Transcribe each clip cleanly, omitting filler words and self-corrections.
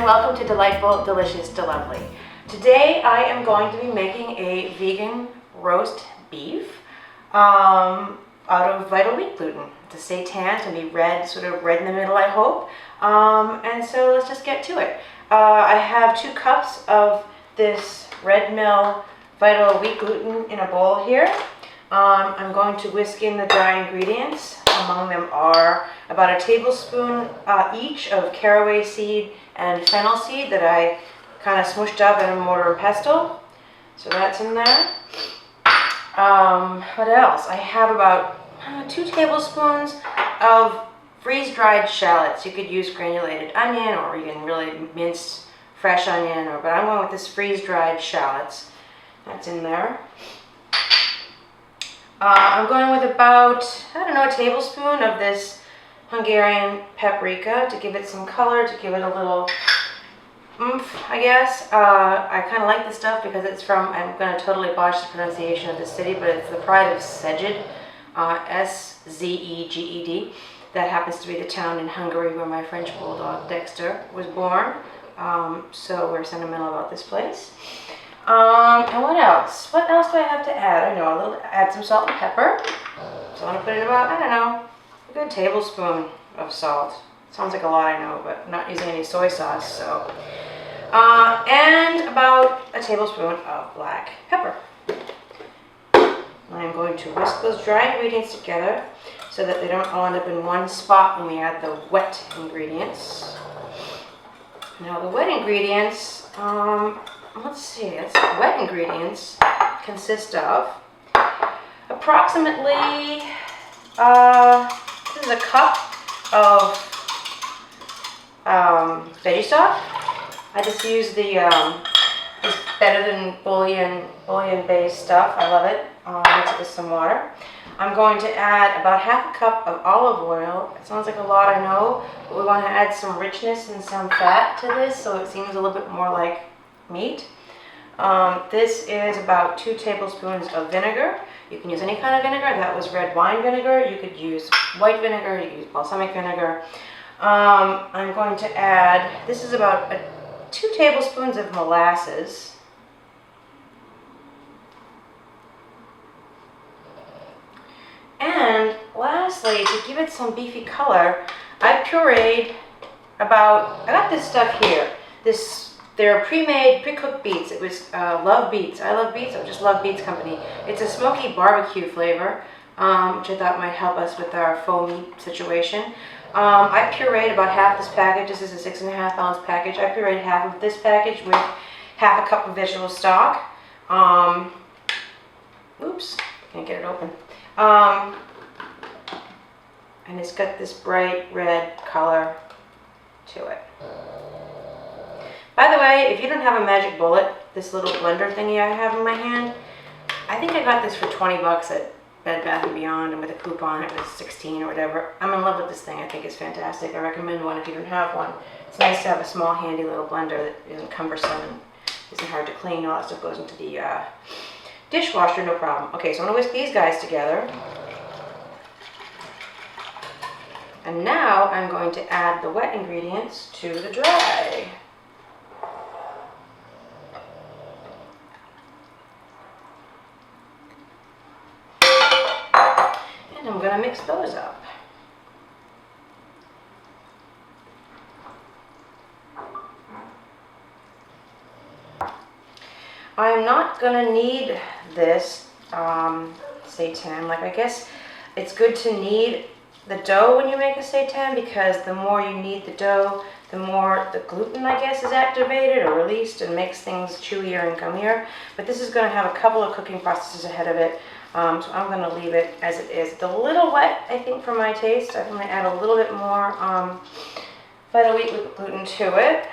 and welcome to Delightful, Delicious, Delovely. Today I am going to be making a vegan roast beef out of vital wheat gluten. It's a seitan, it's going to be red, sort of red in the middle I hope. And so let's just get to it. I have 2 cups of this red mill vital wheat gluten in a bowl here. I'm going to whisk in the dry ingredients. Among them are about a tablespoon each of caraway seed and fennel seed that I kind of smooshed up in a mortar and pestle. So that's in there. What else? I have about 2 tablespoons of freeze-dried shallots. You could use granulated onion or even really minced fresh onion, but I'm going with this freeze-dried shallots. That's in there. I'm going with about, a tablespoon of this Hungarian paprika to give it some color, to give it a little oomph, I guess. I kind of like this stuff because it's from, I'm going to totally botch the pronunciation of this city, but it's the pride of Szeged, S-Z-E-G-E-D. That happens to be the town in Hungary where my French bulldog DEXTER was born. So we're sentimental about this place. And what else? What else do I have to add? Add some salt and pepper. So I'm going to put in about, a good tablespoon of salt. Sounds like a lot, I know, but I'm not using any soy sauce, so. And about a tablespoon of black pepper. I'm going to whisk those dry ingredients together so that they don't all end up in one spot when we add the wet ingredients. Now the wet ingredients, let's see, wet ingredients consist of approximately, this is a cup of veggie stock. I just use the, it's better than bouillon-based stuff. I love it. Mix it with some water. I'm going to add about half a cup of olive oil. It sounds like a lot, I know, but we want to add some richness and some fat to this so it seems a little bit more like meat. This is about 2 tablespoons of vinegar. You can use any kind of vinegar. That was red wine vinegar. You could use white vinegar. You could use balsamic vinegar. I'm going to add, this is about 2 tablespoons of molasses. And lastly, to give it some beefy color, I pureed I got this stuff here. They're pre-made, pre-cooked beets. It was Love Beets. I Love Beets. I just Love Beets Company. It's a smoky barbecue flavor, which I thought might help us with our faux meat situation. I pureed about half this package. This is a 6.5 ounce package. I pureed half of this package with half a cup of vegetable stock. Oops, can't get it open. And it's got this bright red color to it. By the way, if you don't have a magic bullet, this little blender thingy I have in my hand, I think I got this for 20 bucks at Bed Bath & Beyond, and with a coupon it was 16 or whatever. I'm in love with this thing. I think it's fantastic. I recommend one if you don't have one. It's nice to have a small handy little blender that isn't cumbersome and isn't hard to clean. All that stuff goes into the dishwasher, no problem. Okay, so I'm going to whisk these guys together. And now I'm going to add the wet ingredients to the dry. And I'm going to mix those up. I'm not going to knead this seitan. I guess it's good to knead the dough when you make a seitan, because the more you knead the dough, the more the gluten, I guess, is activated or released and makes things chewier and gummier. But this is going to have a couple of cooking processes ahead of it, so I'm going to leave it as it is. It's a little wet, I think, for my taste. I'm going to add a little bit more vital wheat gluten to it.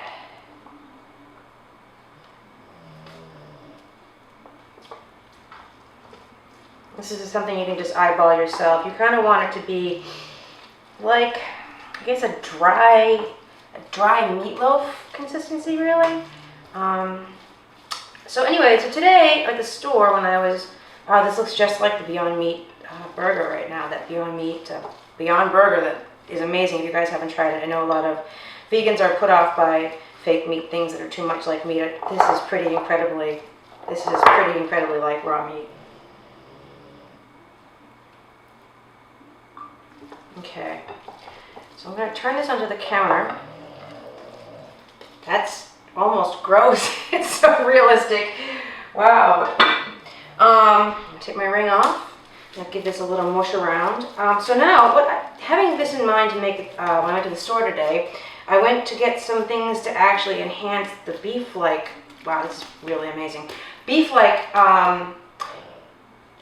This is something you can just eyeball yourself. You kind of want it to be like, I guess, a dry meatloaf consistency, really. So anyway, so today at the store when I was, this looks just like the Beyond Meat burger right now. That Beyond Meat Beyond Burger that is amazing. If you guys haven't tried it, I know a lot of vegans are put off by fake meat things that are too much like meat. This is pretty incredibly like raw meat. Okay, so I'm going to turn this onto the counter. That's almost gross. It's so realistic. Wow. I'm going to take my ring off. I'll give this a little mush around. So now, having this in mind to make it, when I went to the store today, I went to get some things to actually enhance the beef-like, wow, this is really amazing, beef-like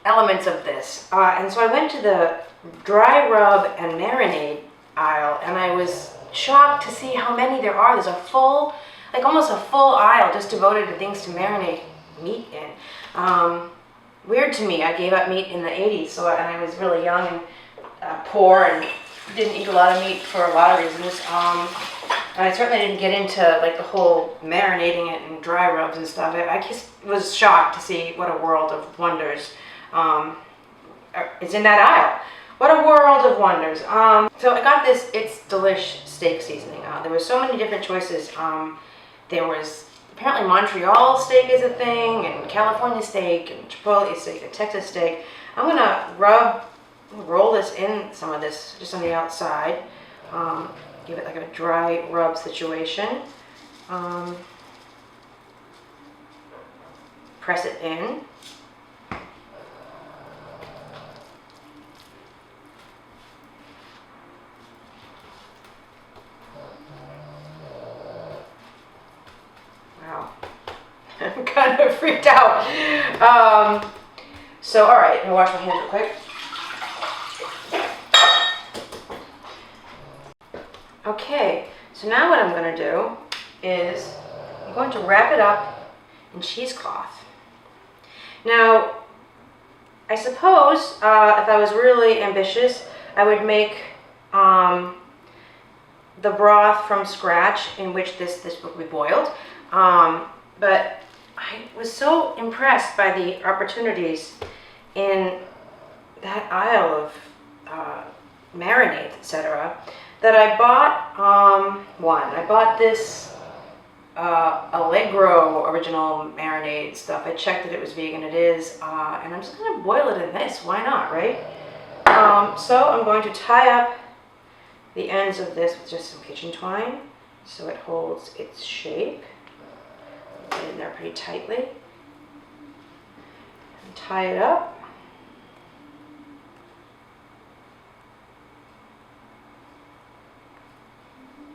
elements of this. And so I went to the dry rub and marinade aisle, and I was shocked to see how many there are. There's a full, like almost a full aisle just devoted to things to marinate meat in. Weird to me. I gave up meat in the 80s, and I was really young and poor and didn't eat a lot of meat for a lot of reasons. And I certainly didn't get into like the whole marinating it and dry rubs and stuff. I just was shocked to see what a world of wonders is in that aisle. What a world of wonders. So I got this It's Delish steak seasoning. There were so many different choices. There was apparently Montreal steak is a thing, and California steak, and Chipotle steak, and Texas steak. I'm gonna roll this in some of this just on the outside. Give it like a dry rub situation. Press it in. Wow, I'm kind of freaked out. So, all right, I'm gonna wash my hands real quick. Okay, so now what I'm going to do is I'm going to wrap it up in cheesecloth. Now, I suppose if I was really ambitious, I would make the broth from scratch in which this would be boiled. But I was so impressed by the opportunities in that aisle of marinades, etc., that I bought one. I bought this Allegro original marinade stuff. I checked that it was vegan. It is, and I'm just going to boil it in this. Why not, right? So I'm going to tie up the ends of this with just some kitchen twine so it holds its shape. Put it in there pretty tightly. And tie it up.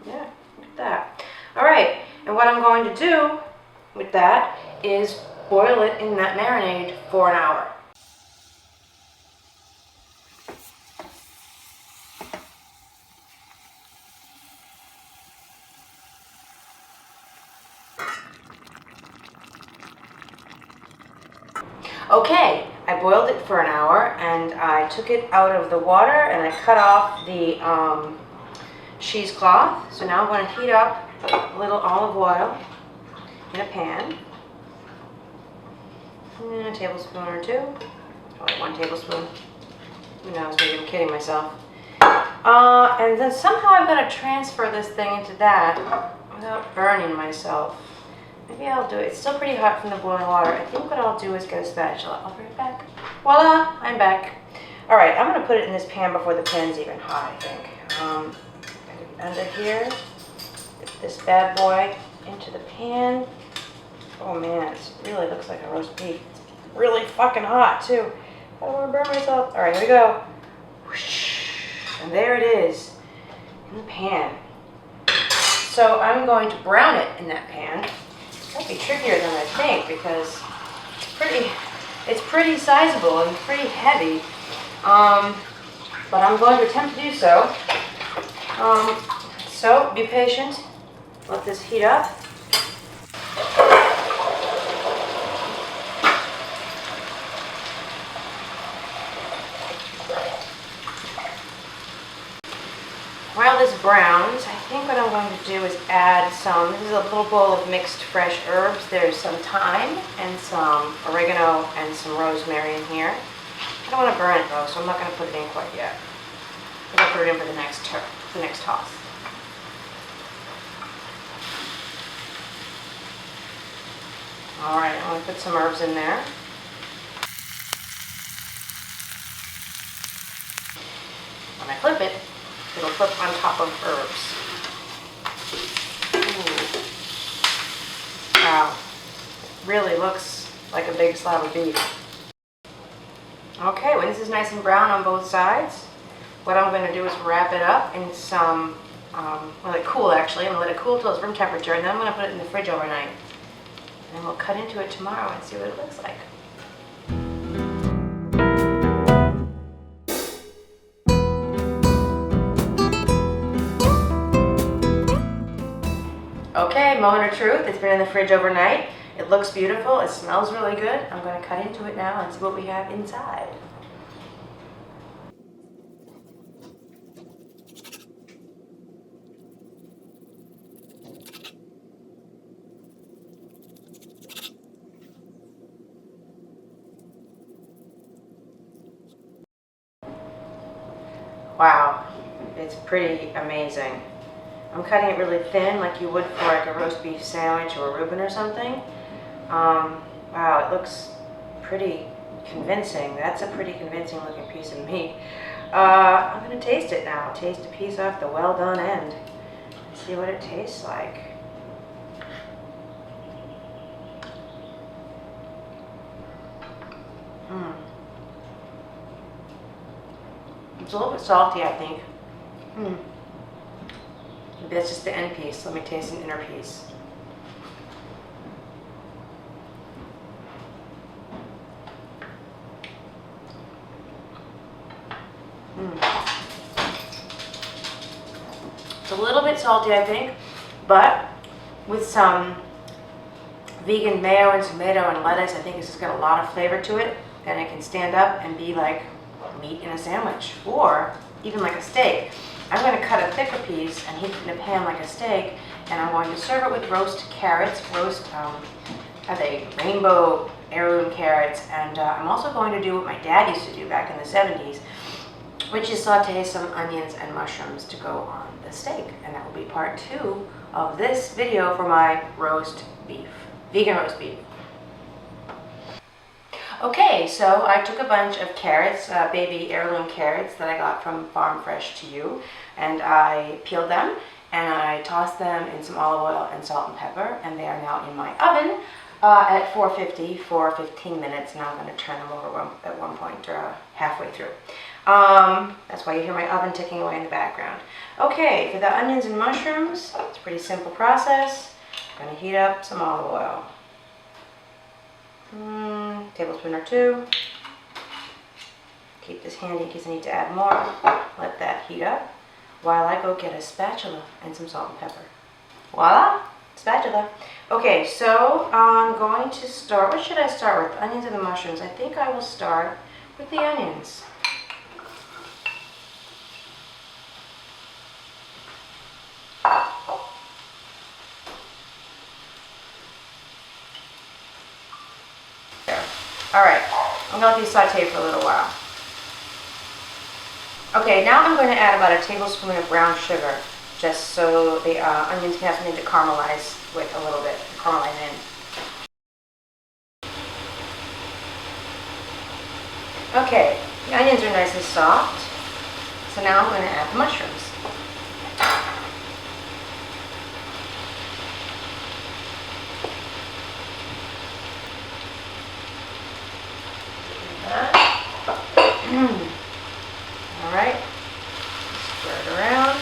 Yeah, look at that. All right, and what I'm going to do with that is boil it in that marinade for an hour. Okay, I boiled it for an hour and I took it out of the water and I cut off the cheesecloth. So now I'm going to heat up a little olive oil in a pan. And a tablespoon or two. Probably 1 tablespoon. Who knows, maybe I'm kidding myself. And then somehow I'm going to transfer this thing into that without burning myself. Maybe I'll do it. It's still pretty hot from the boiling water. I think what I'll do is get a spatula. I'll bring it back. Voila, I'm back. All right, I'm going to put it in this pan before the pan's even hot, I think. Under here, get this bad boy into the pan. Oh man, it really looks like a roast beef. It's really fucking hot too. I don't want to burn myself. All right, here we go. Whoosh. And there it is in the pan. So I'm going to brown it in that pan. Might be trickier than I think because it's pretty sizable and pretty heavy. But I'm going to attempt to do so. So be patient. Let this heat up. While this browns, I think what I'm going to do is add some, this is a little bowl of mixed fresh herbs. There's some thyme and some oregano and some rosemary in here. I don't want to burn it though, so I'm not going to put it in quite yet. I'm going to put it in for the next toss. All right, I'm gonna put some herbs in there. When I flip it, it'll flip on top of herbs. Ooh. Wow, really looks like a big slab of beef. Okay, when this is nice and brown on both sides, what I'm going to do is wrap it up in some, let it cool actually. I'm going to let it cool till it's room temperature, and then I'm going to put it in the fridge overnight. And then we'll cut into it tomorrow and see what it looks like. Okay, moment of truth. It's been in the fridge overnight. It looks beautiful. It smells really good. I'm going to cut into it now and see what we have inside. Wow, it's pretty amazing. I'm cutting it really thin like you would for like a roast beef sandwich or a reuben or something. Wow, it looks pretty convincing. That's a pretty convincing looking piece of meat. I'm going to taste it now. Taste a piece off the well done end and see what it tastes like. It's a little bit salty, I think. Maybe that's just the end piece. Let me taste an inner piece. It's a little bit salty, I think, but with some vegan mayo and tomato and lettuce, I think it's just got a lot of flavor to it, and it can stand up and be like meat in a sandwich, or even like a steak. I'm going to cut a thicker piece and heat it in a pan like a steak, and I'm going to serve it with roast carrots. Have a rainbow heirloom carrots, and I'm also going to do what my dad used to do back in the 70s, which is saute some onions and mushrooms to go on the steak, and that will be part 2 of this video for my roast beef, vegan roast beef. Okay, so I took a bunch of carrots, baby heirloom carrots that I got from Farm Fresh to You, and I peeled them and I tossed them in some olive oil and salt and pepper, and they are now in my oven at 450 for 15 minutes. Now I'm going to turn them over at one point halfway through. That's why you hear my oven ticking away in the background. Okay, for the onions and mushrooms, it's a pretty simple process. I'm going to heat up some olive oil. Tablespoon or 2. Keep this handy in case I need to add more. Let that heat up while I go get a spatula and some salt and pepper. Voila! Spatula. Okay, so I'm going to start. What should I start with? Onions or the mushrooms? I think I will start with the onions. Alright, I'm going to let these saute for a little while. Okay, now I'm going to add about a tablespoon of brown sugar, just so the onions can have something to caramelize with a little bit, caramelize in. Okay, the onions are nice and soft, so now I'm going to add the mushrooms. Alright, stir it around.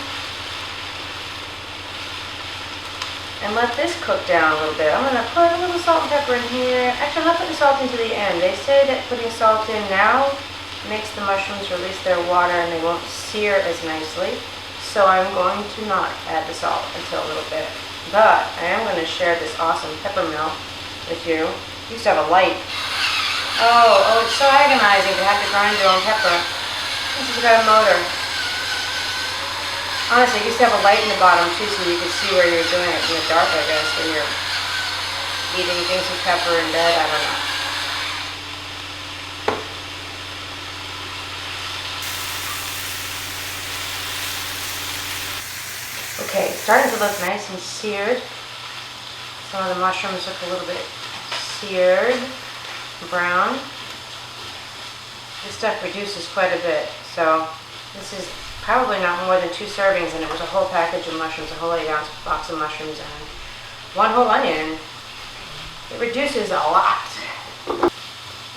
And let this cook down a little bit. I'm going to put a little salt and pepper in here. Actually, I'm not putting salt into the end. They say that putting salt in now makes the mushrooms release their water and they won't sear as nicely. So I'm going to not add the salt until a little bit. But I am going to share this awesome pepper mill with you. You used to have a light. Oh, it's so agonizing to have to grind your own pepper. This has got a motor. Honestly, you used to have a light in the bottom too, so you could see where you're doing it in the dark, I guess, when you're eating things with pepper in bed. I don't know. Okay, it's starting to look nice and seared. Some of the mushrooms look a little bit seared, brown. This stuff reduces quite a bit, so this is probably not more than 2 servings, and it was a whole package of mushrooms, a whole 8-ounce box of mushrooms, and 1 whole onion. It reduces a lot.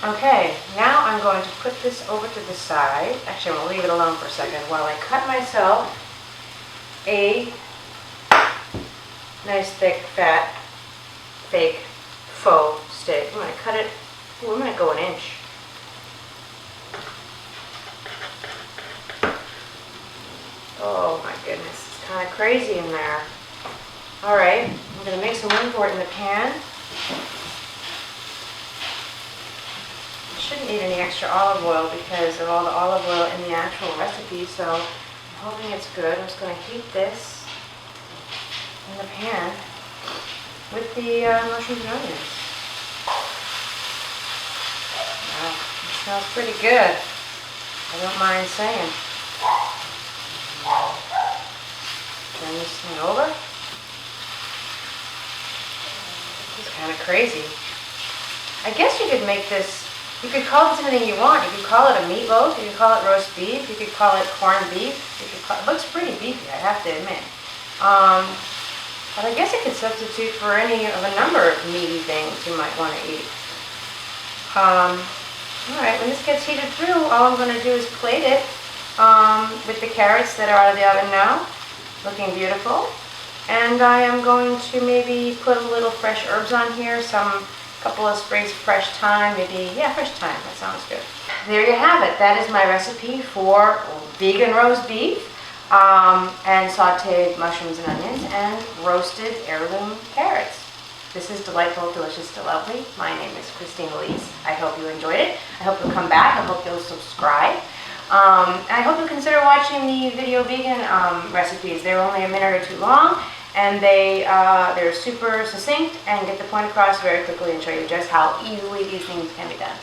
Okay, now I'm going to put this over to the side. Actually, I'm going to leave it alone for a second while I cut myself a nice thick, fat, fake, faux steak. I'm going to cut it, I'm going to go 1 inch. Oh my goodness, it's kind of crazy in there. Alright, I'm going to make some room for it in the pan. I shouldn't need any extra olive oil because of all the olive oil in the actual recipe, so I'm hoping it's good. I'm just going to heat this in the pan with the mushrooms and onions. Wow, it smells pretty good. I don't mind saying. Turn this thing over. This is kind of crazy. I guess you could make this, you could call this anything you want. You could call it a meatloaf, you could call it roast beef, you could call it corned beef. It looks pretty beefy, I have to admit. But I guess it could substitute for any of a number of meaty things you might want to eat. Alright, when this gets heated through, all I'm going to do is plate it with the carrots that are out of the oven now, looking beautiful. And I am going to maybe put a little fresh herbs on here, couple of sprigs of fresh thyme, maybe, yeah, fresh thyme, that sounds good. There you have it. That is my recipe for vegan roast beef and sauteed mushrooms and onions and roasted heirloom carrots. This is delightful, delicious, Delovely. My name is Christine Elise. I hope you enjoyed it. I hope you'll come back. I hope you'll subscribe. And I hope you'll consider watching the video vegan recipes. They're only a minute or 2 long, and they're super succinct and get the point across very quickly and show you just how easily these things can be done.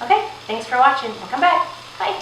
Okay, thanks for watching, and come back. Bye.